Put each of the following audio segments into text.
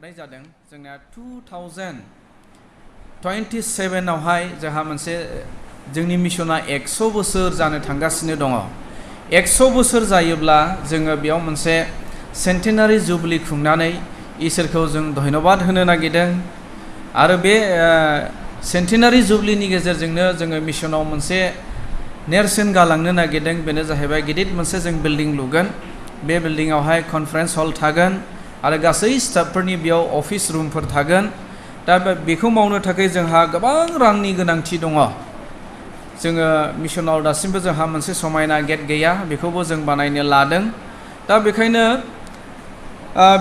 जादों जोंना 2027 आवहाय जोंहा मोनसे जोंनि मिशना 100 बोसोर जानो थांगासिनो दङ 100 बोसोर जायोब्ला जोङो बेयाव मोनसे सेन्टेनारि जुबली खुंनानै इसोरखौ जों धन्यबाद होनो नागिरदों आरो बे सेन्टेनारि जुबलीनि गेजेरजोंनो जोङो मिशनाव मोनसे नेरसोन गालांनो नागिरदों बेनो जाहैबाय गिदिर मोनसे जों बिल्डिं लुगोन बे बिल्डिंआवहाय कनफारेन्स हल थागोन आरो गासै स्टाफफोरनि बेयाव अफिस रुमफोर थागोन दा बेखौ मावनो थाखाय जोंहा गोबां रांनि गोनांथि दङ जोङो मिशनाव दासिमबो जोंहा मोनसे समायना गेट गैया बेखौबो जों बानायनो लादों दा बेखायनो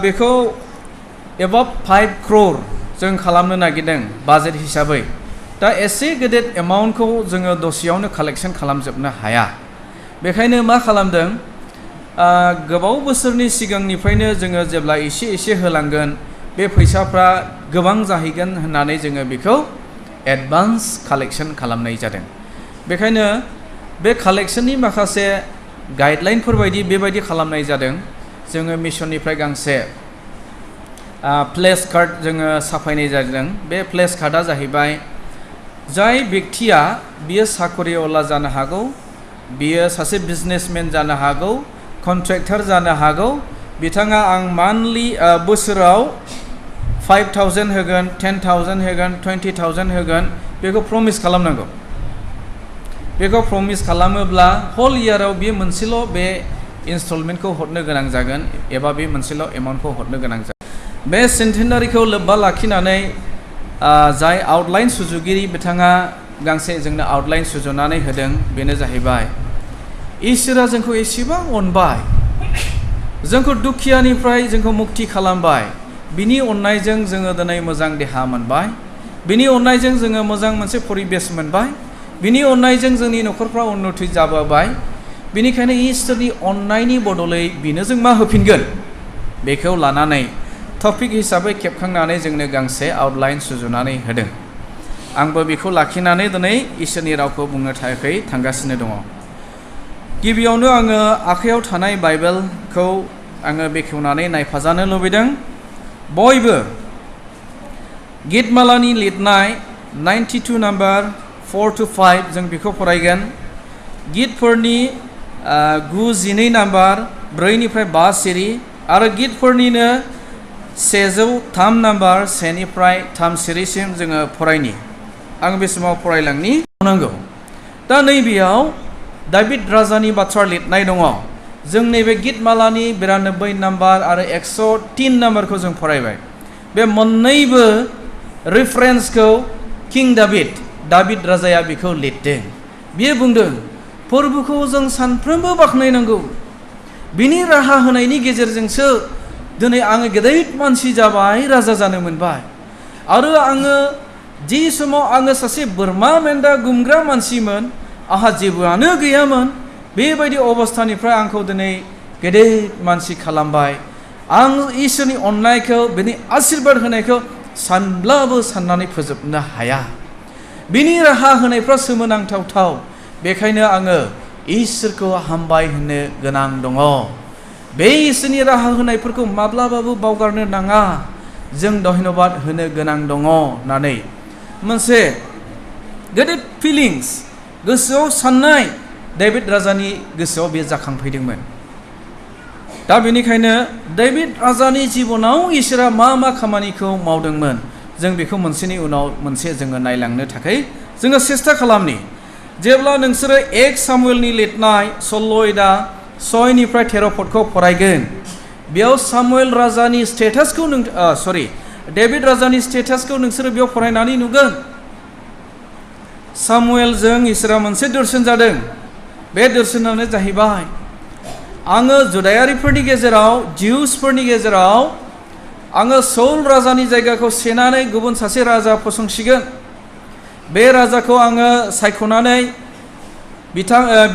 बेखौ एबाव 5 crore जों खालामनो नागिरदों बाजेट हिसाबै दा एसे गेदेर एमाउन्टखौ जोङो दसेयावनो कालेक्सन खालामजोबनो हाया बेखायनो मा खालामदों गोबाव बोसोरनि सिगांनिफ्रायनो जोङो जेब्ला एसे एसे होलांगोन बे फैसाफ्रा गोबां जाहैगोन होननानै जोङो बेखौ एडभान्स कालेक्सन खालामनाय जादों बेखायनो बे कालेक्सननि माखासे गाइडलाइनफोर बायदि बेबायदि खालामनाय जादों जोङो मिशननिफ्राय गांसे प्लेस कार्ड जोङो साफायनाय जादों बे प्लेस कार्डआ जाहैबाय जाय व्यक्तिया बियो साखरियावला जानो हागौ बियो सासे बिजनेसमेन जानो हागौ कन्ट्रेक्टर जानो हागौ बिथाङा आं मान्थलि बोसोराव 5,000 होगोन 10,000 होगोन 20,000 होगोन बेखौ प्रमिस खालामनांगौ बेखौ प्रमिस खालामोब्ला हल इयाराव बे मोनसेल' बे इनस्टलमेन्टखौ हरनो गोनां जागोन एबा बे मोनसेल' एमाउन्टखौ हरनो गोनां जागोन बे सेन्टेनारिखौ लोब्बा लाखिनानै जाय आउटलाइन सुजुगिरि बिथाङा गांसे जोंनो आउटलाइन सुजुनानै होदों बेनो जाहैबाय इसोरा जोंखौ एसेबां अनबाय जोंखौ दुखियानिफ्राय जोंखौ मुक्ति खालामबाय बिनि अननायजों जोङो दिनै मोजां देहा मोनबाय बिनि अननायजों जोङो मोजां मोनसे परिबेस मोनबाय बिनि अननायजों जोंनि न'खरफ्रा उन्नति जाबोबाय बिनिखायनो इसोरनि अननायनि बदलै बिनो जों मा होफिनगोन बेखौ लानानै टपिक हिसाबै खेबखांनानै जोंनो गांसे आउटलाइन सुजुनानै होदों आंबो बेखौ लाखिनानै दिनै इसोरनि रावखौ बुंनो थाखाय थांगासिनो दङ गिबियावनो आङो आखायाव थानाय बाइबेलखौ आङो बेखेवनानै नायफाजानो लुबैदों बयबो गितमालानि लिरनाय 92 नाम्बार 4 to 5 जों बेखौ फरायगोन गितफोरनि 92 नाम्बार 4 निफ्राय 5 सिरि आरो गितफोरनिनो 103 नाम्बार 1 निफ्राय 3 सिरिसिम जोङो फरायनि आं बे समाव फरायलांनि नांगौ दा नैबेयाव दाबिद राजानि बाथ्रा लिरनाय दङ जों नैबे गितमालानि 92 नाम्बार आरो 103 नाम्बारखौ जों फरायबाय बे मोननैबो रेफारेन्सखौ किं दाबिद राजाया बेखौ लिरदों बियो बुंदों फोरबोखौ जों सानफ्रोमबो बाख्नायनांगौ बिनि राहा होनायनि गेजेरजोंसो दिनै आङो गेदेर मानसि जाबाय राजा जानो मोनबाय आरो आङो जि समाव आङो सासे बोरमा मेन्दा गुमग्रा मानसिमोन आहा जेबोआनो गैयामोन बेबायदि अबस्थानिफ्राय आंखौ दिनै गेदेर मानसि खालामबाय आं इसोरनि अननायखौ बिनि आशीर्बाद होनायखौ सानब्लाबो साननानै फोजोबनो हाया बिनि राहा होनायफ्रा सोमोनांथावथाव बेखायनो आङो इसोरखौ हामबाय होननो गोनां दङ बे इसोरनि राहा होनायफोरखौ माब्लाबाबो बावगारनो नाङा जों धन्यबाद होनो गोनां दङ होननानै मोनसे गेदेर फिलिंस गोसोआव साननाय दाबिद राजानि गोसोआव बे जाखांफैदोंमोन दा बेनिखायनो दाबिद राजानि जिबनाव इसोरा मा मा खामानिखौ मावदोंमोन जों बेखौ मोनसेनि उनाव मोनसे जोङो नायलांनो थाखाय जोङो सेस्था खालामनि जेब्ला नोंसोरो 1 सामुएलनि लिरनाय 6 निफ्राय 13 पदखौ फरायगोन बेयाव सामुएल राजानि स्टेटासखौ दाबिद राजानि स्टेटासखौ नोंसोरो बेयाव फरायनानै नुगोन सामुएलजों इसोरा मोनसे दर्शन जादों बे दर्शनानो जाहैबाय आङो जुदायारिफोरनि गेजेराव जिउसफोरनि गेजेराव आङो सौल राजानि जायगाखौ सेनानै गुबुन सासे राजा फसंसिगोन बे राजाखौ आङो सायख'नानै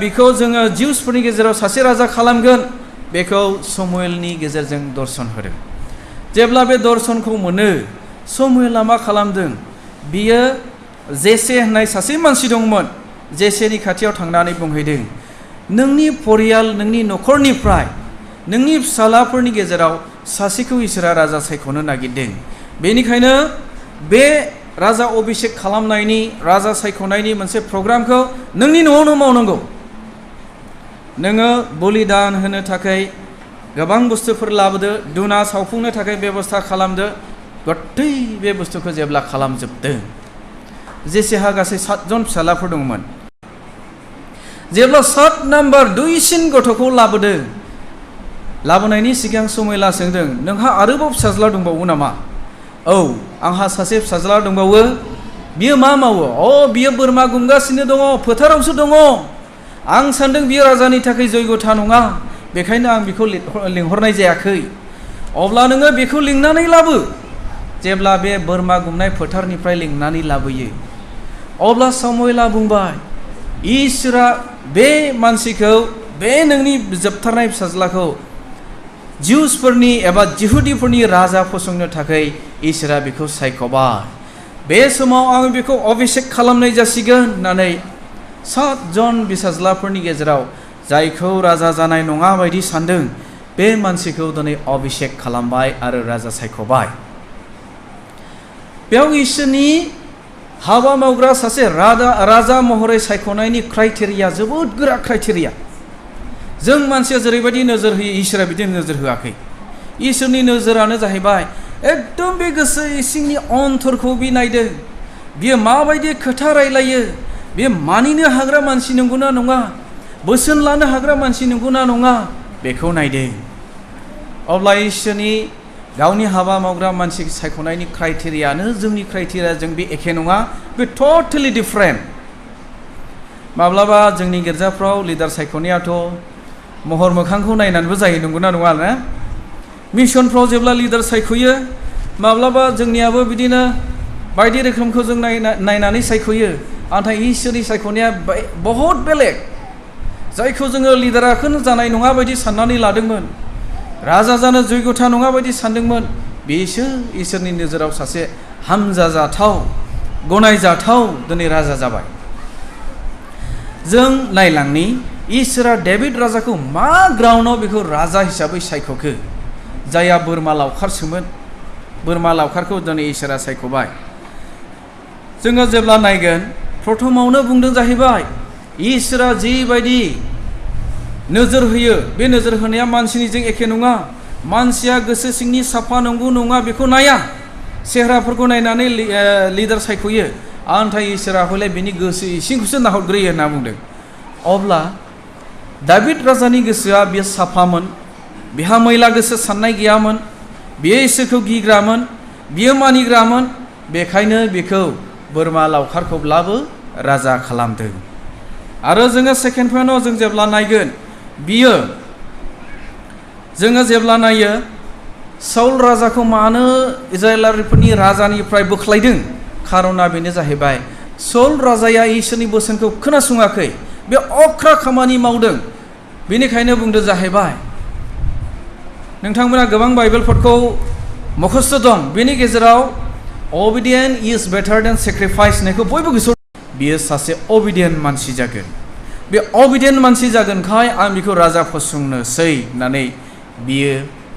बिखौ जोङो जिउसफोरनि गेजेराव सासे राजा खालामगोन बेखौ सामुएलनि गेजेरजों दर्शन होदों जेब्ला बे दर्शनखौ मोनो सामुएला मा खालामदों बियो जेसे होननाय सासे मानसि दंमोन जेसेनि खाथियाव थांनानै बुंहैदों नोंनि परियाल नोंनि न'खरनिफ्राय नोंनि फिसालाफोरनि गेजेराव सासेखौ इसोरा राजा सायख'नो नागिरदों। बेनिखायनो बे राजा अभिषेक खालामनायनि राजा सायख'नायनि मोनसे प्रग्रामखौ नोंनि न'आवनो मावनांगौ। नोङो बलिदान होनो थाखाय गोबां बुस्थुफोर लाबोदो, दुना सावफुंनो थाखाय बेबस्था खालामदो। गथै बे बुस्थुखौ जेब्ला खालामजोबदों, जेसेहा गासै 7 जन फिसालाफोर दंमोन, जेब्ला 7 नाम्बार दुइसिन गथ'खौ लाबोदों, लाबोनायनि सिगां समयला सोंदों, नोंहा आरोबाव फिसाज्ला दंबावो नामा? औ, आंहा सासे फिसाज्ला दंबावो। बियो मा मावो? बियो बोरमा गुमगासिनो दङ, फोथारावसो दङ। आं सान्दों बियो राजानि थाखाय जयगथा नङा, बेखायनो आं बिखौ लिंहरनाय जायाखै। अब्ला नोङो बेखौ लिंनानै लाबो। जेब्ला बे बोरमा गुमनाय फोथारनिफ्राय लिंनानै लाबोयो, अब्ला सामुएला बुंबाय, इसोरा बे मानसिखौ, बे नोंनि जोबथारनाय फिसाज्लाखौ जिउसफोरनि एबा जिहुदिफोरनि राजा फसंनो थाखाय इसोरा बेखौ सायख'बाय। बे समाव आं बेखौ अभिषेक खालामनाय जासिगोन होननानै 7 जन फिसाज्लाफोरनि गेजेराव जायखौ राजा जानाय नङा बायदि सान्दों, बे मानसिखौ दिनै अभिषेक खालामबाय आरो राजा सायख'बाय। बेयाव इसोरनि हाबा मावग्रा सासे राजा महरै सायख'नायनि क्राइटेरिया जोबोद गोरा क्राइटेरिया। जों मानसिया जेरैबायदि नोजोर होयो, इसोरा बिदि नोजोर होआखै। इसोरनि नोजोरानो जाहैबाय एकदम बे गोसो इसिंनि अन्तरखौ बि नायदों। बियो माबायदि खोथा रायलायो, बियो मानिनो हाग्रा मानसि नंगौना नङा, बोसोन लानो हाग्रा मानसि नंगौना नङा, बेखौ नायदों। अब्ला इसोरनि गावनि हाबा मावग्रा मानसि सायख'नायनि क्राइटेरियानो जोंनि क्राइटेरियाजों बे एखे नङा, बे टटेलि डिफारेन्ट। माब्लाबा जोंनि गिर्जाफ्राव लिडार सायख'नायाथ' महर मोखांखौ नायनानैबो जायो, नंगौना नङा ना? मिशनफ्राव जेब्ला लिडार सायख'यो, माब्लाबा जोंनियाबो बिदिनो बायदि रोखोमखौ जों नायनानै सायख'यो। नाथाय इसोरनि सायख'नाया बहुद बेलेग। जायखौ जोङो लिडाराखौनो जानाय नङा बायदि साननानै लादोंमोन, राजा जानो जयगथा नङा बायदि सानदोंमोन, बेसो इसोरनि नोजोराव सासे हामजाजाथाव, गनायजाथाव दिनै राजा जाबाय। जों नायलांनि इसोरा डेभिड राजाखौ मा ग्राउन्डआव बेखौ राजा हिसाबै सायख'खो। जायहा बोरमा लावखारसोमोन, बोरमा लावखारखौ दिनै इसोरा सायख'बाय। जोङो जेब्ला नायगोन, प्रथमावनो बुंदों जाहैबाय, इसोरा जिबायदि नोजोर होयो, बे नोजोर होनाया मानसिनिजों एखे नङा। मानसिया गोसो सिंनि साफा नंगौ नङा बेखौ नाया, सेहेराफोरखौ नायनानै लिडार सायख'यो। नाथाय इसोरा हले बिनि गोसो इसिंखौसो नाहरग्रोयो होनना बुंदों। अब्ला दाभिद राजानि गोसोआ बियो साफामोन, बिहा मैला गोसो साननाय गैयामोन, बियो इसोरखौ गिग्रामोन, बियो मानिग्रामोन। बेखायनो बेखौ बोरमा लावखारखौब्लाबो राजा खालामदों। आरो जोङो सेकेन्ड पइन्टआव जों जेब्ला नायगोन, बियो जोङो जेब्ला नायो साउल राजाखौ मानो इजराइलारिफोरनि राजानिफ्राय बोख्लायदों, खारना बेनो जाहैबाय साउल राजाया इसोरनि बोसोनखौ खोनासङाखै, बे अख्रा खामानि मावदों। बेनिखायनो बुंदों जाहैबाय, नोंथांमोना गोबां बाइबेलफोरखौ मुखस्थ दं, बेनि गेजेराव obedient is better than sacrifice होननायखौ बयबो गोसोआव, बियो सासे obedient मानसि जागोन। बे obedient मानसि जागोनखाय आं बिखौ राजा फसंनोसै होननानै बियो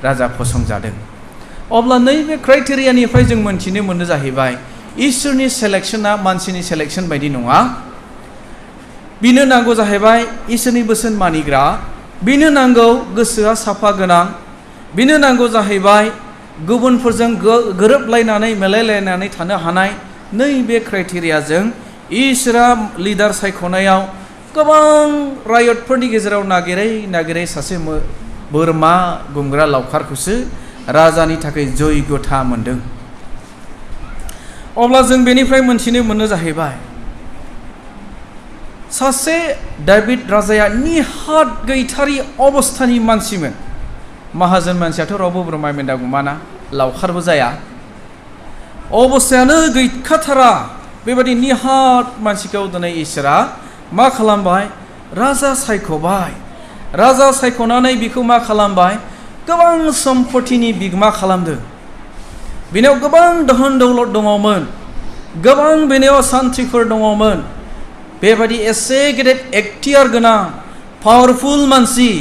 राजा फसंजादों। अब्ला नैबे क्राइटेरियानिफ्राय जों मोनथिनो मोनो जाहैबाय, इसोरनि सेलेक्शना मानसिनि सेलेक्शन बायदि नङा। बिनो नांगौ जाहैबाय इसोरनि बोसोन मानिग्रा, बिनो नांगौ गोसोआ साफा गोनां, बिनो नांगौ जाहैबाय गुबुनफोरजों गोरोबलायनानै मिलायलायनानै थानो हानाय। नैबे क्राइटेरियाजों इसोरा लिडार सायख'नायाव गोबां रायतफोरनि गेजेराव नागिरै सासे बोरमा गुमग्रा लावखारखौसो राजानि थाखाय जयगथा मोनदों। अब्ला जों बेनिफ्राय मोनथिनो मोनो जाहैबाय, सासे दाभिद राजाया निहात गैथारि अबस्थानि मानसिमोन। माहाजोन मानसियाथ' रावबो बोरमा मेन्दा गुमाना, लावखारबो जाया, अबस्थायानो गैखाथारा। बेबायदि निहात मानसिखौ दिनै इसोरा मा खालामबाय, राजा सायख'बाय। राजा सायख'नानै बिखौ मा खालामबाय, गोबां सम्पतिनि बिगोमा खालामदों। बेनाव गोबां धोन दौलत दङमोन, गोबां बेनाव सान्थ्रिफोर दङमोन। बेबायदि एसे गेदेर एक्टियार गोनां पावारफुल मानसि,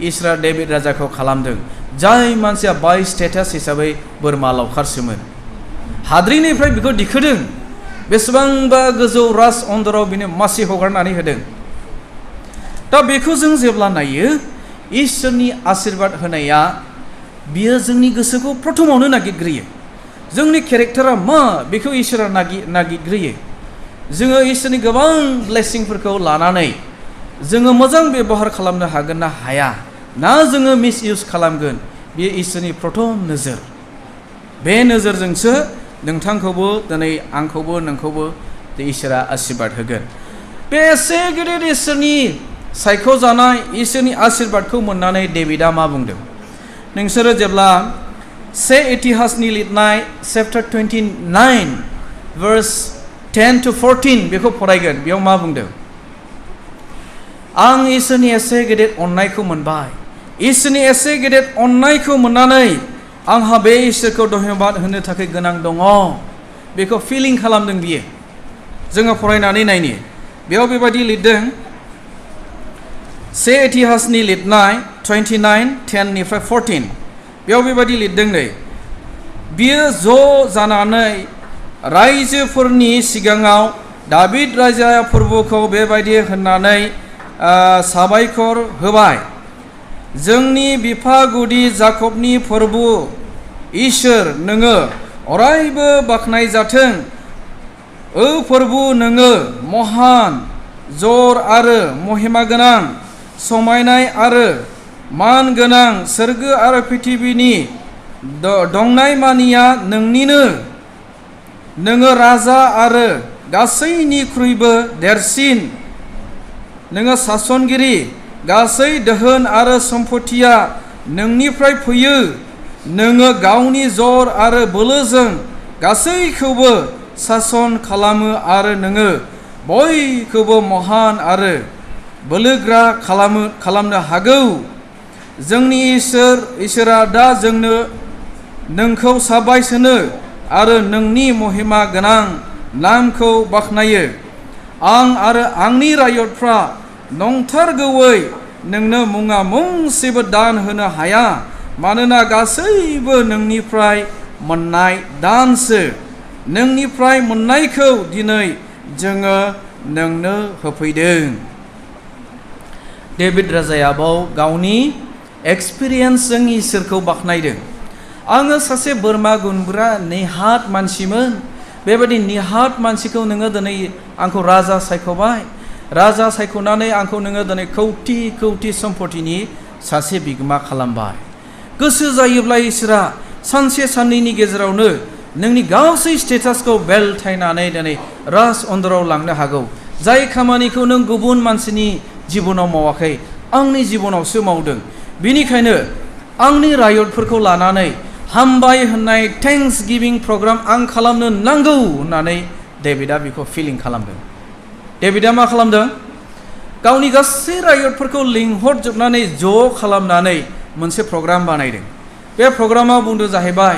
इसोरा डेभिड राजाखौ खालामदों जाय मानसिया बाय स्टेटास हिसाबै बोरमा लावखारसोमोन हाद्रिनिफ्राय बिखौ दिखोदों बेसेबांबा गोजौ राज अन्दराव बिनो मासि हगारनानै होदों दा बेखौ जों जेब्ला नायो इसोरनि आशीर्बाद होनाया बियो जोंनि गोसोखौ प्रथमावनो नागिरग्रोयो जोंनि केरेक्टारा मा बेखौ इसोरा नागिरग्रोयो जोङो इसोरनि गोबां ब्लेसिंफोरखौ लानानै जोङो मोजां बेबहार खालामनो हागोन ना हाया ना जोङो मिसइउज खालामगोन बेयो इसोरनि प्रथम नोजोर बे नोजोरजोंसो नोंथांखौबो दिनै आंखौबो नोंखौबो इसोरा आशीर्बाद होगोन बे एसे गिदिर इसोरनि सायख'जानाय इसोरनि आशीर्बादखौ मोननानै डेभिडआ मा बुंदों नोंसोरो जेब्ला से इतिहासनि लिरनाय चैप्टार 29 verse 10 to 14 बेखौ फरायगोन बेयाव मा बुंदों आं इसोरनि एसे गेदेर अननायखौ मोनबाय इसोरनि एसे गेदेर अननायखौ मोननानै आंहा बे इसोरखौ धन्यबाद होनो थाखाय गोनां दङ बेखौ फिलिं खालामदों बियो जोङो फरायनानै नायनि बेयाव बेबायदि लिरदों से इतिहासनि लिरनाय 29:10 निफ्राय 14 बेयाव बेबायदि लिरदों नै बियो ज' जानानै रायजोफोरनि सिगाङाव दाबिद राजाया फोरबोखौ बेबायदि होननानै साबायखर होबाय जोंनि बिफा गुदि जाकबनि फोरबो इसोर नोङो अरायबो बाख्नायजाथों ओ फोरबो नोङो महान जर आरो महिमा गोनां समायनाय आरो मान गोनां सोरगो आरो पृथिबिनि दंनाय मानिया नोंनिनो नोङो राजा आरो गासैनिख्रुइबो देरसिन नोङो सासनगिरि गासै दोहोन आरो सम्पथिया नोंनिफ्राय फैयो नोङो गावनि जर आरो बोलोजों गासैखौबो सासन खालामो आरो नोङो बयखौबो महान आरो बोलोग्रा खालामनो हागौ जोंनि इसोरा दा जोंनो नोंखौ साबायस होनो आरो नोंनि महिमा गोनां नामखौ बाख्नायो आं आरो आंनि रायजोफ्रा नंथारगौयै नोंनो मुङा मुंसेबो दान होनो हाया मानोना गासैबो नोंनिफ्राय मोननाय दानसो नोंनिफ्राय मोननायखौ दिनै जोङो नोंनो होफैदों डेभिड राजाया बाव गावनि एक्सपिरियेन्सजों इसोरखौ बाख्नायदों आङो सासे बोरमा गुनग्रा नेहात मानसिमोन बेबायदि निहात मानसिखौ नोङो दिनै आंखौ राजा सायख'बाय राजा सायख'नानै आंखौ नोङो दिनै कौटि कौटि सम्पतिनि सासे बिगोमा खालामबाय गोसो जायोब्ला इसोरा सानसे साननैनि गेजेरावनो नोंनि गासै स्टेटासखौ बेलथायनानै दिनै राज अन्दराव लांनो हागौ जाय खामानिखौ नों गुबुन मानसिनि जिबनाव मावाखै आंनि जिबनावसो मावदों बेनिखायनो आंनि रायजोफोरखौ लानानै हामबाय होननाय थेंक्स गिभिं प्रग्राम आं खालामनो नांगौ होननानै डेभिडआ बेखौ फिलिं खालामदों डेभिडआ मा खालामदों गावनि गासै रायजोफोरखौ लिंहरजोबनानै ज' खालामनानै मोनसे प्रग्राम बानायदों बे प्रग्रामाव बुंदों जाहैबाय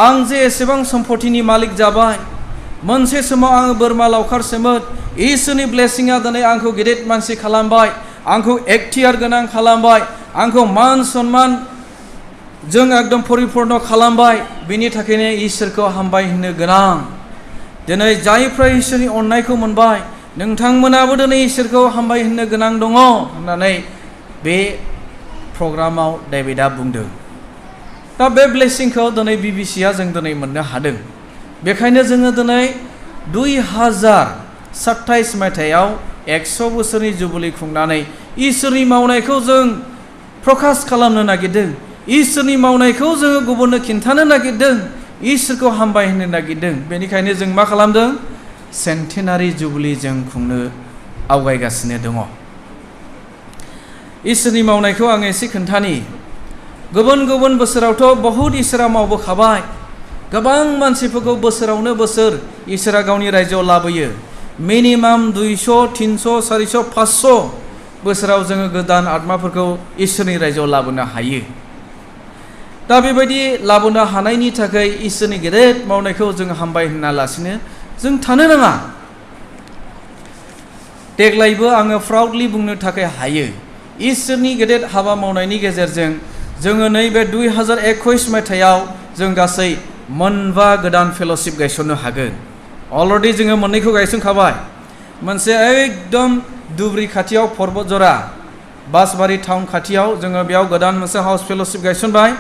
आं जे एसेबां सम्पतिनि मालिक जाबाय मोनसे समाव आङो बोरमा लावखारसोमोन इसोरनि ब्लेसिंआ दिनै आंखौ गेदेर मानसि खालामबाय आंखौ एक्टियार गोनां खालामबाय आंखौ मान सन्मान जों एकदम परिपूर्ण खालामबाय बिनि थाखायनो इसोरखौ हामबाय होननो गोनां दिनै जायफ्रा इसोरनि अननायखौ मोनबाय नोंथांमोनाबो दिनै इसोरखौ हामबाय होननो गोनां दङ होननानै बे प्रग्रामाव डेभिडआ बुंदों दा बे ब्लेसिंखौ दिनै बिबिसिआ जों दिनै मोननो हादों बेखायनो जोङो दिनै 2027 मायथाइयाव 100 बोसोरनि जुबुलि खुंनानै इसोरनि मावनायखौ जों प्रकाश खालामनो नागिरदों इसोरनि मावनायखौ जोङो गुबुननो खिन्थानो नागिरदों इसोरखौ हामबाय होननो नागिरदों बेनिखायनो जों मा खालामदों सेन्टेनारि जुबुलि जों खुंनो आवगायगासिनो दङ इसोरनि मावनायखौ आं एसे खोन्थानि गुबुन गुबुन बोसोरावथ' बहुद इसोरा मावबोखाबाय गोबां मानसिफोरखौ बोसोरावनो बोसोर इसोरा गावनि रायजोआव लाबोयो मिनिमाम 200 300 400 500 बोसोराव जोङो गोदान आत्माफोरखौ इसोरनि रायजोआव लाबोनो हायो दा बेबायदि लाबोनो हानायनि थाखाय इसोरनि गेदेर मावनायखौ जों हामबाय होनालासिनो जों थानो नाङा देग्लायबो आङो प्राउडलि बुंनो थाखाय हायो इसोरनि गेदेर हाबा मावनायनि गेजेरजों जोङो नैबे 2021 मायथाइयाव जों गासै मोनबा गोदान फेल'शिप गायसननो हागोन। अलरेडि जोङो मोननैखौ गायसनखाबाय। मोनसे एकदम दुब्रि खाथियाव पर्बतजरा बासबारि टाउन खाथियाव जोङो बेयाव गोदान मोनसे हाउस फेल'शिप गायसनबाय।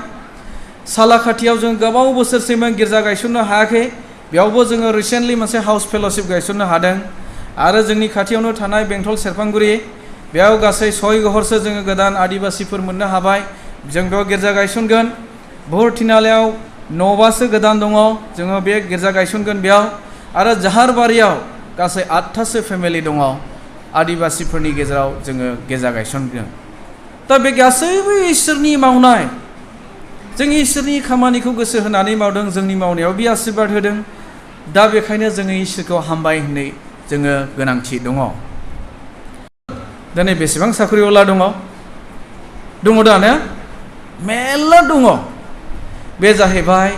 सालाखाथियाव जों गोबाव बोसोरसिम गिर्जा गायसननो हायाखै, बेयावबो जोङो रिसेन्टलि मोनसे हाउस फेल'शिप गायसननो हादों। आरो जोंनि खाथियावनो थानाय बेंटल सेरफांगुरि, बेयाव गासै 6 घरसो जोङो गोदान आदिबासिफोर मोननो हाबाय, जों बेयाव गिर्जा गायसनगोन। बुहुर थिनालियाव 9बासो गोदान दङ, जोङो बे गिर्जा गायसनगोन बेयाव। आरो जाहारबारियाव गासै 8थासो फेमिलि दङ, आदिबासिफोरनि गेजेराव जोङो गिर्जा गायसनगोन। दा बे गासैबो इसोरनि मावनाय, जों इसोरनि खामानिखौ गोसो होनानै मावदों, जोंनि मावनायाव बे आशीर्बाद होदों। दा बेखायनो जोङो इसोरखौ हामबाय होननाय जोङो गोनांथि दङ। दिनै बेसेबां साख्रिआवला दङ दा ने? मेल्ला दङ। बे जाहैबाय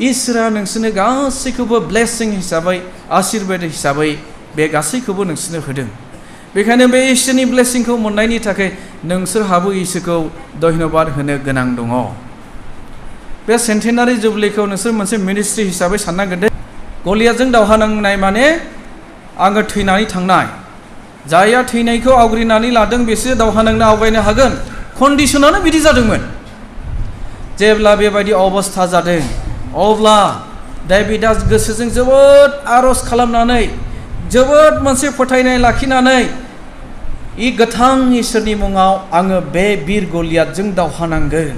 इसोरा नोंसोरनो गासैखौबो ब्लेसिं हिसाबै, आशीर्बाद हिसाबै बे गासैखौबो नोंसोरनो होदों। बेखायनो बे इसोरनि ब्लेसिंखौ मोननायनि थाखाय नोंसोरहाबो इसोरखौ धन्यबाद होनो गोनां दङ। बे सेन्टेनारि जुबलिखौ नोंसोर मोनसे मिनिस्ट्रि हिसाबै साननांगोन दे। गलियातजों दावहा नांनाय माने आङो थैनानै थांनाय। जायहा थैनायखौ आवग्रिनानै लादों बिसोर दावहा नांनो आवगायनो हागोन। कन्डिसनानो बिदि जादोंमोन। जेब्ला बेबायदि अबस्था जादों अब्ला डेभिडआ गोसोजों जोबोद आरज खालामनानै, जोबोद मोनसे फोथायनाय लाखिनानै, इ गोथां इसोरनि मुङाव आङो बे बिर गलियातजों दावहा नांगोन,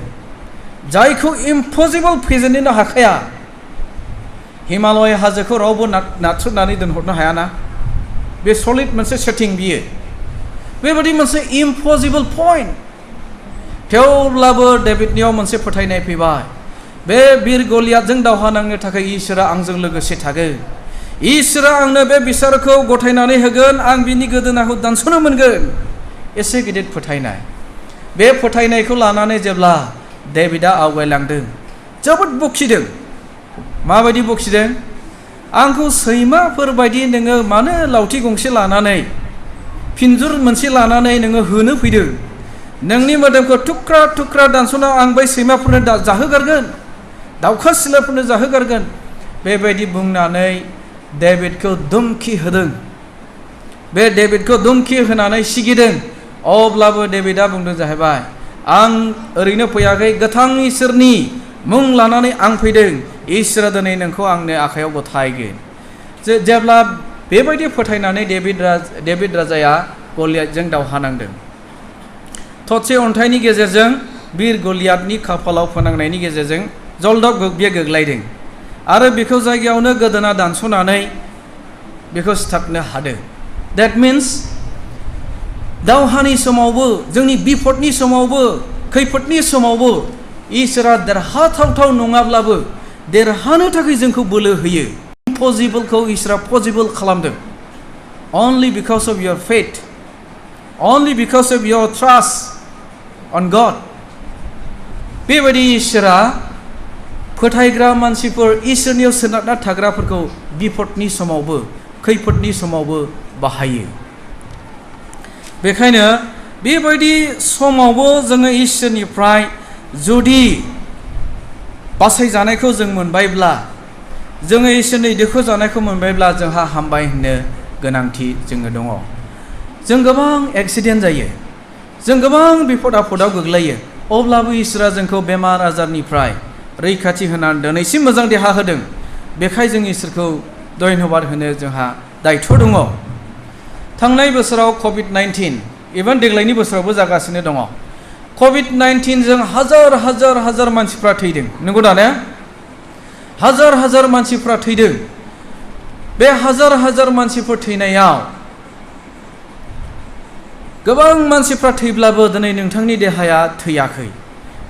जायखौ इम्पसिबल फेजेननो हाखाया। हिमालय हाजोखौ रावबो नाथ्रोदनानै दोनहरनो हायाना, बे सलिड मोनसे सेटिं बियो, बेबायदि मोनसे इम्पसिबल पइन्ट। थेवब्लाबो डेभिडनियाव मोनसे फोथायनाय फैबाय, बे बिर गलियातजों दावहा नांनो थाखाय इसोरा आंजों लोगोसे थागोन। इसोरा आंनो बे बिसारखौ गथायनानै होगोन, आं बिनि गोदोनाखौ दानस'नो मोनगोन। एसे गिदिर फोथायनाय। बे फोथायनायखौ लानानै जेब्ला डेभिडआ आवगायलांदों, जोबोद बखिदों। माबायदि बखिदों? आंखौ सैमाफोरबायदि नोङो मानो लावथि गंसे लानानै, फिनजुर मोनसे लानानै नोङो होनो फैदों? नोंनि मोदोमखौ थुख्रा थुख्रा दानस'ना आं बै सैमाफोरनो जाहोगारगोन, दाउखा सिलाफोरनो जाहोगारगोन। बेबायदि बुंनानै डेभिडखौ धमखि होदों। बे डेभिडखौ धमखि होनानै सिगिदों। अब्लाबो डेभिडआ बुंदों जाहैबाय, आं ओरैनो फैयाखै, गोथां इसोरनि मुं लानानै आं फैदों। इसोरा दिनै नोंखौ आंनो आखायाव गथायगोन। जेब्ला बेबायदि फोथायनानै डेभिड राजाया गलियातजों दावहा नांदों, थरसे अन्थाइनि गेजेरजों बिर गलियातनि खाफालाव फोनांनायनि गेजेरजों जलदब बियो गोग्लैदों आरो बेखौ जायगायावनो गोदोना दानस'नानै बेखौ सिथाबनो हादों। That means दावहानि समावबो, जोंनि बिपदनि समावबो, खैफोदनि समावबो इसोरा देरहाथावथाव नङाब्लाबो देरहानो थाखाय जोंखौ बोलो होयो। इम्पसिबलखौ इसोरा पसिबल खालामदों। Only because of your faith, only because of your trust on God. बेबायदि इसोरा फोथायग्रा मानसिफोर, इसोरनियाव सोनारना थाग्राफोरखौ बिपदनि समावबो, खैफोदनि समावबो बाहायो। बेखायनो बेबायदि समावबो जोङो इसोरनिफ्राय जुदि बासायजानायखौ जों मोनबायब्ला, जोङो इसोरनि देखो जानायखौ मोनबायब्ला जोंहा हामबाय होननो गोनांथि जोङो दङ। जों गोबां एक्सिडेन्ट जायो, जों गोबां बिपद आफदाव गोग्लैयो, अब्लाबो इसोरा जोंखौ बेमार आजारनिफ्राय रैखाथि होनानै दिनैसिम मोजां देहा होदों। बेखाय जों इसोरखौ धन्यबाद होनो जोंहा दायथ' दङ। थांनाय बोसोराव कभिड-19, इभेन देग्लायनि बोसोरावबो जागासिनो दङ। कभिड-19 जों हाजार मानसिफ्रा थैदों, नंगौ दा ने? हाजार मानसिफ्रा थैदों। बे हाजार मानसिफोर थैनायाव गोबां मानसिफ्रा थैब्लाबो दिनै नोंथांनि देहाया थैयाखै,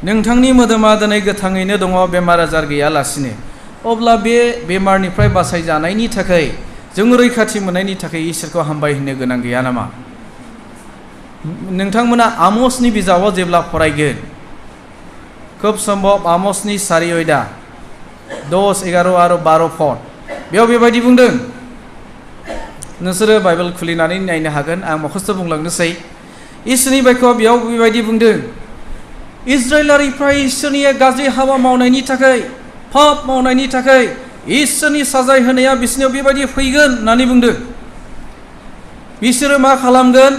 नोंथांनि मोदोमा दिनै गोथाङैनो दङ, बेमार आजार गैयालासिनो। अब्ला बे बेमारनिफ्राय बासायजानायनि थाखाय, जों रैखाथि मोननायनि थाखाय इसोरखौ हामबाय होननो गोनां गैया नामा? नोंथांमोना आमसनि बिजाबाव जेब्ला फरायगोन, खोब सम्भब आमसनि 4 अध्याय 10, 11 आरो 12 पद, बेयाव बेबायदि बुंदों। नोंसोरो बाइबेल खुलिनानै नायनो हागोन, आं मखस्थ' बुंलांनोसै। इसोरनि बायख'आ बेयाव बेबायदि बुंदों इजराइलारिफ्रा इसोरनि गाज्रि हाबा मावनायनि थाखाय पाप मावनायनि थाखाय इसोरनि साजाय होनाया बिसोरनियाव बेबायदि फैगोन होननानै बुंदों बिसोरो मा खालामगोन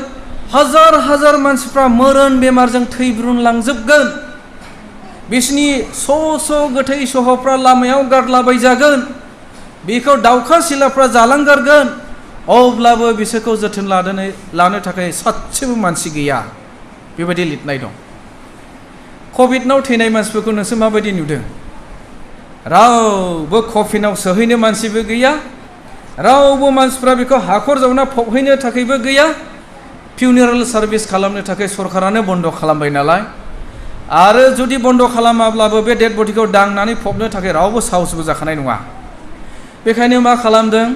हाजार हाजार मानसिफ्रा मरण बेमारजों थैब्रुनलांजोबगोन बिसोरनि स' गोथै सह'फ्रा लामायाव गारलाबायजागोन बेखौ दाउखा सिलाफ्रा जालांगारगोन अब्लाबो बिसोरखौ जोथोन लानो थाखाय सासेबो मानसि गैया बेबायदि लिरनाय दं कभिडनाव थैनाय मानसिफोरखौ नोंसोर माबायदि नुदों रावबो कफिनाव सोहैनो मानसिबो गैया रावबो मानसिफ्रा बेखौ हाखर जावना फबहैनो थाखायबो गैया फिउनेरेल सार्भिस खालामनो थाखाय सरकारानो बन्द खालामबाय नालाय आरो जुदि बन्द खालामाब्लाबो बे डेड बडिखौ दांनानै फबनो थाखाय रावबो साहसबो जाखानाय नङा बेखायनो मा खालामदों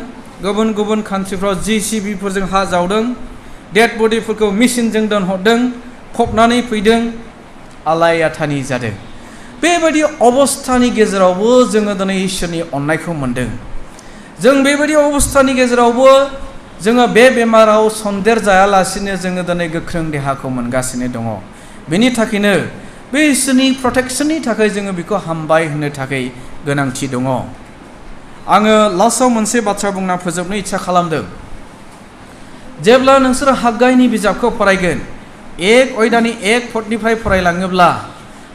गुबुन गुबुन कान्ट्रिफ्राव JCBफोरजों हा जावदों डेड बडिफोरखौ मेसिनजों दोनहरदों फबनानै फैदों आलाय-आथानि जादों बेबायदि अबस्थानि गेजेरावबो जोङो दिनै इसोरनि अननायखौ मोन्दों जों बेबायदि अबस्थानि गेजेरावबो जोङो बे बेमाराव सन्देर जायालासिनो जोङो दिनै गोख्रों देहाखौ मोनगासिनो दङ बेनि थाखायनो बे इसोरनि प्रटेक्शननि थाखाय जोङो बेखौ हामबाय होननो थाखाय गोनांथि दङ आङो लास्टआव मोनसे बाथ्रा बुंना फोजोबनो इच्छा खालामदों जेब्ला नोंसोर हाग्गायनि बिजाबखौ फरायगोन 1 अयदानि 1 पदनिफ्राय फरायलाङोब्ला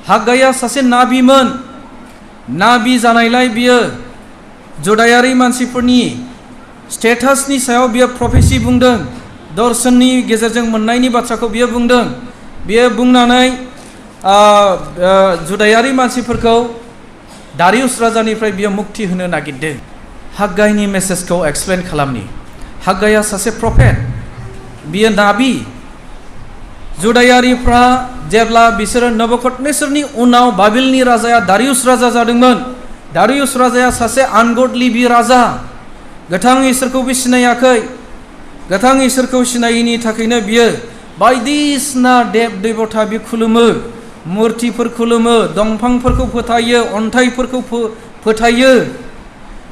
हाग्गाया सासे नाबिमोन नाबि जानायलाय बियो जुदायारि मानसिफोरनि स्टेटासनि सायाव बियो प्रफेसि बुंदों दर्शननि गेजेरजों मोननायनि बाथ्राखौ बियो बुंदों बियो बुंनानै जुदायारि मानसिफोरखौ दारियुस राजानिफ्राय बियो मुक्ति होनो नागिरदों हाग्गायनि मेसेजखौ एक्सप्लेन खालामनि हाग्गाया सासे प्रफेट बियो नाबि जुदायारिफ्रा जेब्ला बिसोरो नबुकदनेस्सरनि उनाव बाबिलनि राजाया दारियुस राजा जादोंमोन दारियुस राजाया सासे आनगडलि राजा गोथां इसोरखौबो सिनायाखै गोथां इसोरखौ सिनायैनि थाखायनो बियो बायदिसिना देब देबता बि खुलुमो मुर्तिफोर खुलुमो दंफांफोरखौ फोथायो अन्थाइफोरखौ फोथायो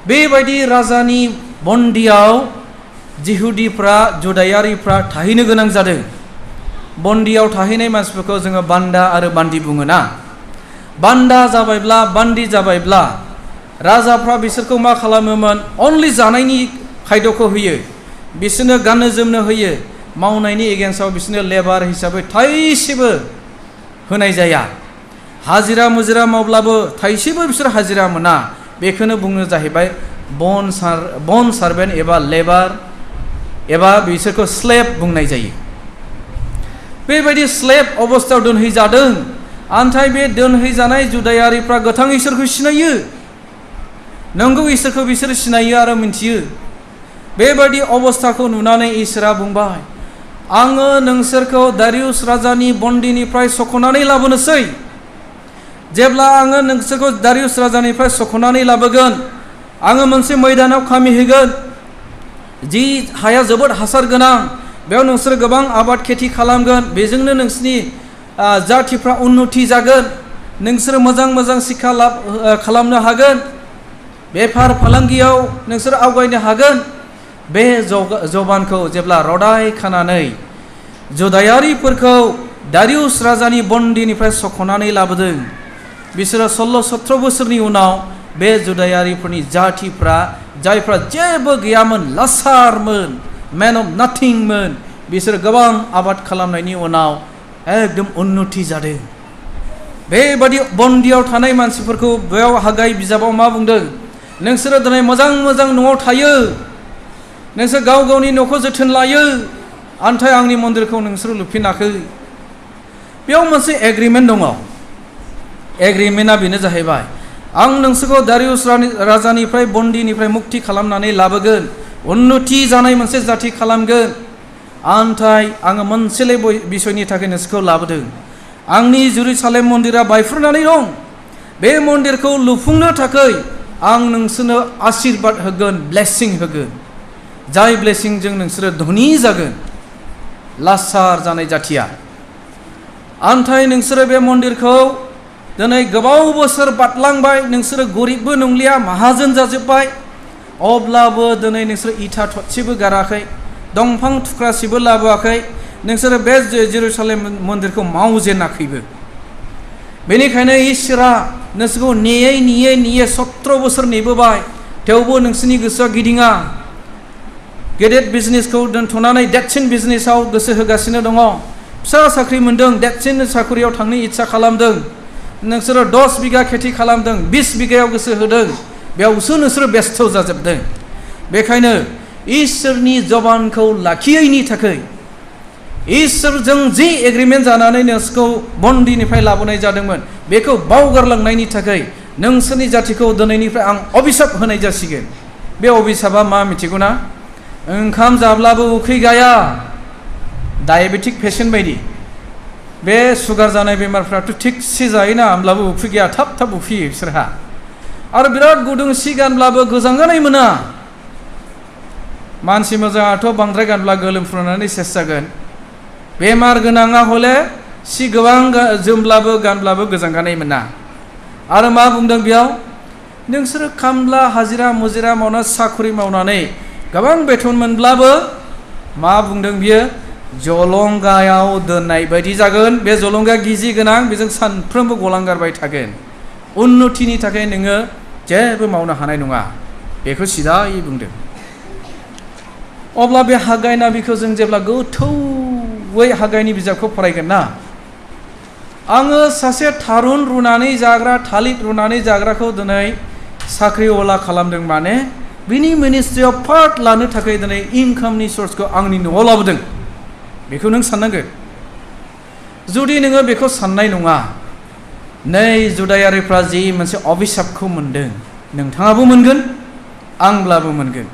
बेबायदि राजानि बन्दियाव जिहुदिफ्रा जुदायारिफ्रा थाहैनो गोनां जादों बन्दियाव थाहैनाय मानसिफोरखौ जोङो बान्दा आरो बान्दि बुङोना बान्दा जाबायब्ला बान्दि जाबायब्ला राजाफ्रा बिसोरखौ मा खालामोमोन अनलि जानायनि खायद'खौ होयो बिसोरनो गाननो जोमनो होयो मावनायनि एगेन्स्टआव बिसोरनो लेबार हिसाबै थाइसेबो होनाय जाया हाजिरा मुजिरा मावब्लाबो थाइसेबो बिसोर हाजिरा मोना बेखौनो बुङो जाहैबाय बन सार्भेन्ट एबा लेबार एबा बिसोरखौ स्लेब बुंनाय जायो बेबायदि स्लेब अबस्थायाव दोनहैजादों आन्थाय बे दोनहैजानाय जुदायारिफ्रा गोथां इसोरखौ सिनायो नंगौ इसोरखौ बिसोर सिनायो आरो मिन्थियो बेबायदि अबस्थाखौ नुनानै इसोरा बुंबाय आङो नोंसोरखौ दारियुस राजानि बन्दिनिफ्राय सख'नानै लाबोनोसै जेब्ला आङो नोंसोरखौ दारियुस राजानिफ्राय सख'नानै लाबोगोन आङो मोनसे मैदानाव खामिहैगोन जि हाया जोबोद हासार गोनां बेयाव नोंसोर गोबां आबाद खेथि खालामगोन बेजोंनो नोंसिनि जाथिफ्रा उन्नति जागोन नोंसोर मोजां मोजां शिक्षा लाभ खालामनो हागोन बेफार फालांगियाव नोंसोर आवगायनो हागोन बे जबानखौ जेब्ला रदाय खानानै जुदायारिफोरखौ दारियुस राजानि बन्दिनिफ्राय सख'नानै लाबोदों बिसोरो 16-17 बोसोरनि उनाव बे जुदायारिफोरनि जाथिफ्रा जायफ्रा जेबो गैयामोन लासारमोन मैन अफ नाथिंमोन बिसोर गोबां आबाद खालामनायनि उनाव एकदम उन्नति जादों बेबादि बन्दियाव थानाय मानसिफोरखौ बेयाव हाग्गाय बिजाबाव मा बुंदों नोंसोरो दिनै मोजां मोजां न'आव थायो नोंसोर गाव गावनि न'खौ जोथोन लायो आन्थाय आंनि मन्दिरखौ नोंसोर लुफिनाखै बेयाव मोनसे एग्रिमेन्ट दङ एग्रिमेन्टआ बेनो जाहैबाय आं नोंसोरखौ दारियुस राजानिफ्राय बन्दिनिफ्राय मुक्ति खालामनानै लाबोगोन उन्नति जानाय मोनसे जाथि खालामगोन आन्थाय आङो मोनसेल' बिसयनि थाखाय नोंसोरखौ लाबोदों आंनि जेरुसालेम मन्दिरा बायफ्रुनानै दं बे मन्दिरखौ लुफुंनो थाखाय आं नोंसोरनो आशीर्बाद होगोन ब्लेसिं होगोन जाय ब्लेसिंजों नोंसोरो धनी जागोन लासार जानाय जाथिया आन्थाय नोंसोरो बे मन्दिरखौ दिनै गोबाव बोसोर बारलांबाय नोंसोरो गरिबबो नंलिया माहाजोन जाजोब्बाय अब्लाबो दिनै नोंसोर इथा थरसेबो गाराखै दंफां थुख्रासेबो लाबोआखै नोंसोरो बे जेरुसालेम मन्दिरखौ मावजेनाखैबो बेनिखायनो इसोरा नोंसोरखौ नेयै 17 बोसोर नेबोबाय थेवबो नोंसोरनि गोसोआ गिदिङा गेदेर बिजनेसखौ दोनथ'नानै देरसिन बिजनेसाव गोसो होगासिनो दङ फिसा साख्रि मोन्दों देरसिन साख्रियाव थांनो इच्छा खालामदों नोंसोरो 10 बिगा खेथि खालामदों 20 बिगायाव गोसो होदों बेयावसो नोंसोरो बेस्थ' जाजोबदों बेखायनो इसोरनि जबानखौ लाखियैनि थाखाय इसोरजों जि एग्रिमेन्ट जानानै नोंसोरखौ बन्दीनिफ्राय लाबोनाय जादोंमोन बेखौ बावगारलांनायनि थाखाय नोंसोरनि जातिखौ दिनैनिफ्राय आं अभिशाप होनाय जासिगोन बे अभिशापा मा मिथिगौ ना ओंखाम जाब्लाबो उखै गाया डायबेटिक पेशेन्ट बायदि बे सुगार जानाय बेमारफ्राथ' थिगसे जायोना होमब्लाबो उखै गैया थाब उखैयो बिसोरहा आरो बिराद गुदुं सि गानब्लाबो गोजांगानाय मोना मानसि मोजाङाथ' बांद्राय गानब्ला गोलोमफ्रुनानै सेस जागोन बेमार गोनाङा हले सि गोबां जोमब्लाबो गानब्लाबो गोजांगानाय मोना आरो मा बुंदों बेयाव नोंसोरो खामला हाजिरा मुजिरा मावना साख्रि मावनानै गोबां बेथन मोनब्लाबो मा बुंदों बियो जलंगायाव दोननाय बायदि जागोन बे जलंगा गिजि गोनां बेजों सानफ्रोमबो गलांगारबाय थागोन उन्नतिनि थाखाय नोङो जेबो मावनो हानाय नङा बेखौ सिदायै बुंदों अब्ला बे हागाय नाबिखौ जों जेब्ला गोथौयै हागायनि बिजाबखौ फरायगोन ना आङो सासे थारुन रुनानै जाग्रा थालिर रुनानै जाग्राखौ दिनै साख्रिवाला खालामदों माने बिनि मिनिस्ट्रियाव पार्ट लानो थाखाय दिनै इनकामनि सर्सखौ आंनि न'आव लाबोदों बेखौ नों साननांगोन जुदि नोङो बेखौ साननाय नङा नै जुदायारिफ्रा जि मोनसे अभिशापखौ मोनदों नोंथाङाबो मोनगोन आंब्लाबो मोनगोन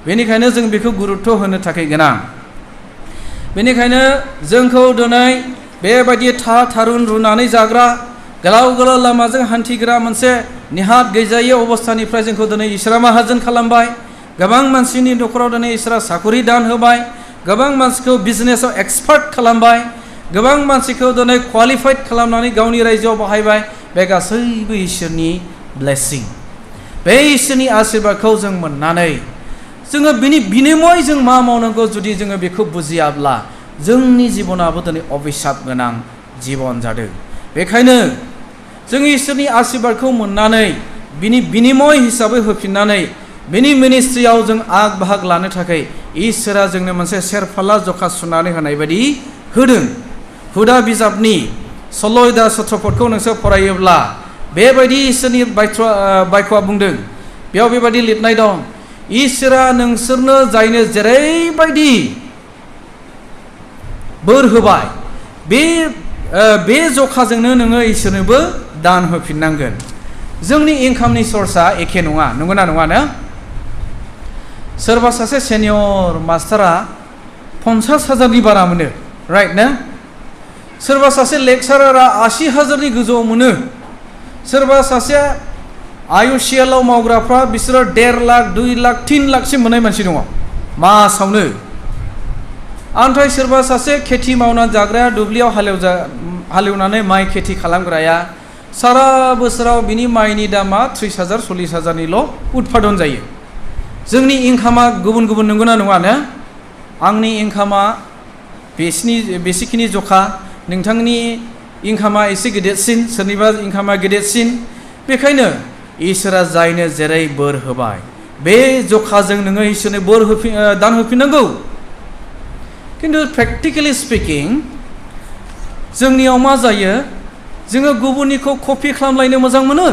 बेनिखायनो जों बेखौ गुरुत्व होनो थाखाय गोनां बेनिखायनो जोंखौ दिनै बेबायदि थारुन रुनानै जाग्रा गोलाव लामाजों हान्थिग्रा मोनसे निहात गैजायै अबस्थानिफ्राय जोंखौ दिनै इसोरा माहाजोन खालामबाय गोबां मानसिनि न'खराव दिनै इसोरा साखरि दान होबाय गोबां मानसिखौ बिजनेसाव एक्सपार्ट खालामबाय गोबां मानसिखौ दिनै क्वालिफाइड खालामनानै गावनि रायजोआव बाहायबाय बे गासैबो इसोरनि ब्लेसिं बे इसोरनि आशीर्बादखौ जों मोननानै जोङो बिनि बिनिमय जों मा मावनांगौ जुदि जोङो बेखौ बुजियाब्ला जोंनि जिबनाबो दिनै अभिशाप गोनां जिबन जादों बेखायनो जों इसोरनि आशीर्बादखौ मोननानै बिनि बिनिमय हिसाबै होफिननानै बिनि मिनिस्ट्रियाव जों आग बाहाग लानो थाखाय इसोरा जोंनो मोनसे सेरफाला जखा सुनानै होनाय बायदि होदों हुदा बिजाबनि 16 सत्रफदखौ नोंसोर फरायोब्ला बेबायदि इसोरनि बायथ'आ बुंदों बेयाव बेबायदि लिरनाय दं इसोरा नोंसोरनो जायनो जेरैबायदि बोर होबाय बे जखाजोंनो नोङो इसोरनोबो दान होफिननांगोन जोंनि इनकामनि सर्सआ एखे नङा नंगौना नङा ना सोरबा सासे सेनियर मास्टारा 50,000नि बारा मोनो राइट ना सोरबा सासे लेक्सारारा 80,000नि गोजौआव मोनो सोरबा सासे आयुसिएलआव मावग्राफ्रा बिसोरो 1.5 लाख 2 लाख 3 लाखसिम मोननाय मानसि दङ मासावनो ओमफ्राय सोरबा सासे खेथि मावनानै जाग्राया दुब्लियाव हालेवनानै माइ खेथि खालामग्राया सारा बोसोराव बिनि माइनि दामा 30,000 40,000निल' उत्पादन जायो जोंनि इनकामा गुबुन नंगौना नङा ना आंनि इनकामा बेसेखिनि जखा नोंथांनि इनकामा एसे गेदेरसिन सोरनिबा इनकामा गेदेरसिन बेखायनो इसोरा जायनो जेरै बोर होबाय बे जखाजों नोङो इसोरनो दान होफिननांगौ खिन्थु प्रेक्टिकेलि स्पिकिं जोंनियाव मा जायो जोङो गुबुननिखौ कपि खालामलायनो मोजां मोनो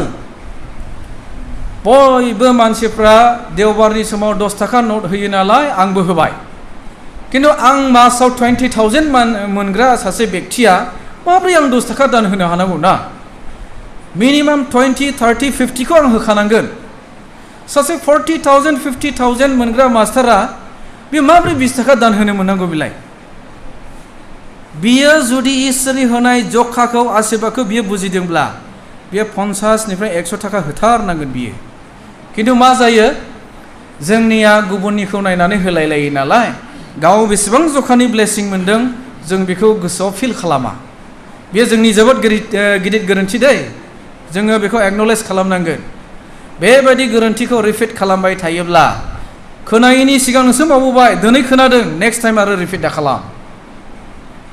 बयबो मानसिफ्रा देवबारनि समाव 10 थाखा नोट होयो नालाय आंबो होबाय खिन्थु आं मासाव 20,000 मोनग्रा सासे बेक्तिया माब्रै आं 10 थाखा दान होनो हानांगौ ना मिनिमाम 20, 30, 50खौ आं होखानांगोन सासे 40,000, 50,000 मोनग्रा मास्टारा बे माब्रै 20 थाखा दान होनो मोननांगौ बिलाय बियो जुदि इसोरनि होनाय जखाखौ आशीर्बादखौ बियो बुजिदोंब्ला बियो 50 निफ्राय 100 थाखा होथारनांगोन बियो खिन्थु मा जायो जोंनिया गुबुननिखौ नायनानै होलायलायो नालाय गाव बेसेबां जखानि ब्लेसिं मोनदों जों बेखौ गोसोआव फिल खालामा बेयो जोंनि जोबोद गिदिर गोरोन्थि दै जोङो बेखौ एक्नलेज खालामनांगोन बेबायदि गोरोन्थिखौ रिपिट खालामबाय थायोब्ला खोनायैनि सिगां नोंसो मावबोबाय दिनै खोनादों नेक्स्ट टाइम आरो रिपिट दा खालाम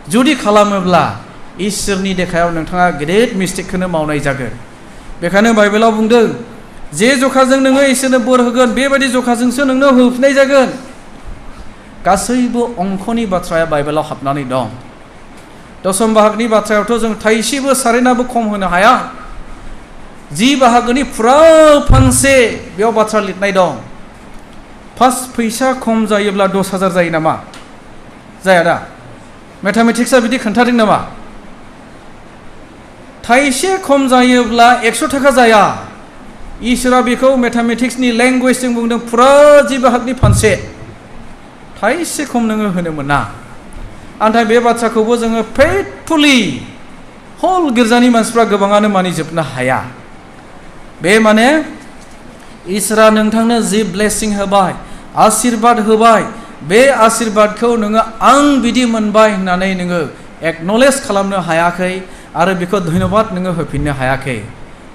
जुदि खालामोब्ला इसोरनि देखायाव नोंथाङा गेदेर मिस्टेकखौनो मावनाय जागोन। बेखायनो बाइबेलाव बुंदों जे जखाजों नोङो इसोरनो बोर होगोन बेबायदि जखाजोंसो नोंनो होफिननाय जागोन। गासैबो अंखनि बाथ्राया बाइबेलाव हाबनानै दं। दशम बाहागनि बाथ्रायावथ' जों थाइसेबो सारेनाबो खम होनो हाया। 10 बाहागोनि फुरा फांसे बेयाव बाथ्रा लिरनाय दं। फार्स्ट फैसा खम जायोब्ला 10,000 जायो नामा? जाया दा? मेथामेटिक्सआ बिदि खोन्थादों नामा? थाइसे खम जायोब्ला 100 थाखा जाया। इसोरा बेखौ मेथामेटिक्सनि लेंगुवेजजों बुंदों फुरा 10 बाहागनि फांसे थाइसे खम नोङो होनो मोना। नाथाय बे बाथ्राखौबो जोङो फेथफुलि हल गिर्जानि मानसिफ्रा गोबाङानो मानिजोबनो हाया। बे माने इसोरा नोंथांनो जि ब्लेसिं होबाय, आशीर्बाद होबाय, बे आशीर्बादखौ नोङो आं बिदि मोनबाय होननानै नोङो एक्नलेज खालामनो हायाखै आरो बेखौ धन्यबाद नोङो होफिननो हायाखै।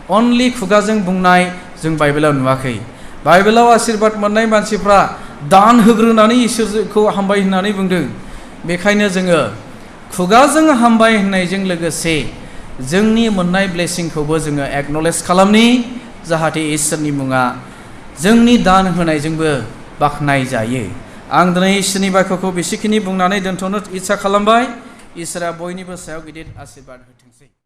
अनलि खुगाजों बुंनाय जों बाइबेलाव नुवाखै। बाइबेलाव आशीर्बाद मोननाय मानसिफ्रा दान होग्रोनानै इसोरखौ हामबाय होननानै बुंदों। बेखायनो जोङो खुगाजों हामबाय होननायजों लोगोसे जोंनि मोननाय ब्लेसिंखौबो जोङो एक्नलेज खालामनि, जाहाथे इसोरनि मुङा जोंनि दान होनायजोंबो बाख्नाय जायो। आं दिनै इसोरनि बाक्यखौ बेसेखिनि बुंनानै दोनथ'नो इच्छा खालामबाय। इसोरा बयनिबो सायाव गिदिर आशीर्बाद होथोंसै।